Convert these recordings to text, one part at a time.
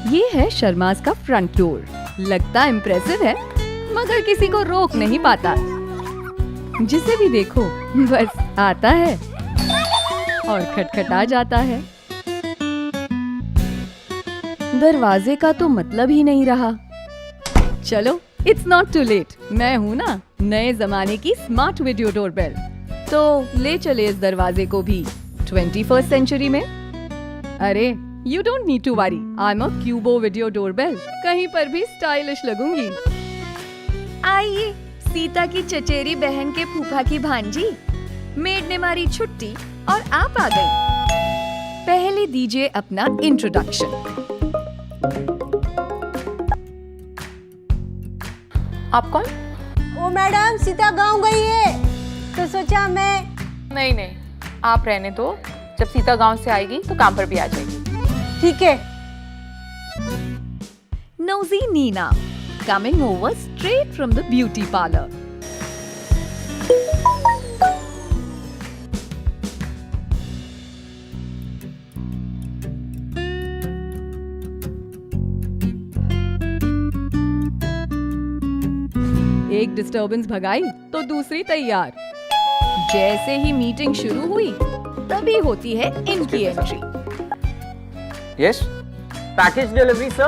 ये है शर्मास का फ्रंट डोर। लगता इम्प्रेसिव है, मगर किसी को रोक नहीं पाता। जिसे भी देखो बस आता है और खटखटा जाता है। दरवाजे का तो मतलब ही नहीं रहा। चलो, इट्स नॉट टू लेट। मैं हूँ ना नए जमाने की स्मार्ट वीडियो डोरबेल, तो ले चले इस दरवाजे को भी 21st सेंचुरी में। अरे you don't need to worry, I am a Qubo video doorbell. कहीं पर भी स्टाइलिश लगूंगी। आइए, सीता की चचेरी बहन के फूफा की भांजी। मेड ने मारी छुट्टी और आप आ गई। पहले दीजिए अपना इंट्रोडक्शन। आप कौन? ओ मैडम, सीता गांव गई है तो सोचा मैं। नहीं, आप रहने दो। जब सीता गांव से आएगी तो काम पर भी आ जाएगी। ठीक है। Nosy Nina, coming over straight from the beauty parlor. एक डिस्टर्बेंस भगाई तो दूसरी तैयार। जैसे ही मीटिंग शुरू हुई तभी होती है इनकी entry. Yes? Package delivery, sir.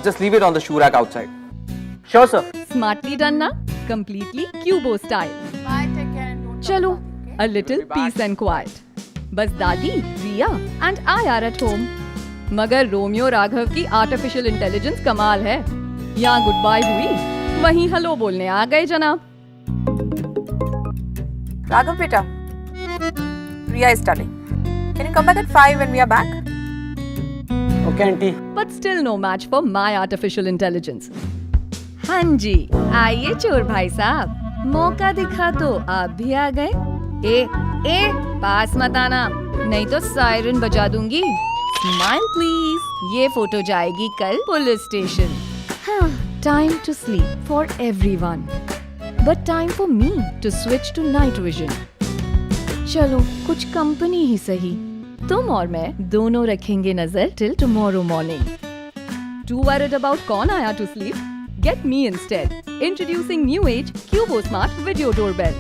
Just leave it on the shoe rack outside. Sure, sir. Smartly done ना? Completely Cubo style. चलो, a little peace and quiet. बस दादी, रिया and I are at home. मगर रोमियो राघव की artificial intelligence कमाल है। यहाँ good bye हुई, वहीं हेलो बोलने आ गए जनाब। राघव बेटा, Riya is studying. Can you come back at 5 when we are back? Okay, auntie. But still no match for my artificial intelligence. हाँ जी, आइए चोर भाई साहब, मौका दिखा तो आप भी आ गए। ए, पास मत आना, नहीं तो सायरन बजा दूंगी। Smile please. ये फोटो जाएगी कल पुलिस स्टेशन। हाँ, time to sleep for everyone, but time for me to switch to night vision. चलो, कुछ कंपनी ही सही। तुम और मैं दोनों रखेंगे नजर till tomorrow morning. Too worried about कौन आया to sleep? Get me instead. Introducing new age Cubo Smart Video Doorbell.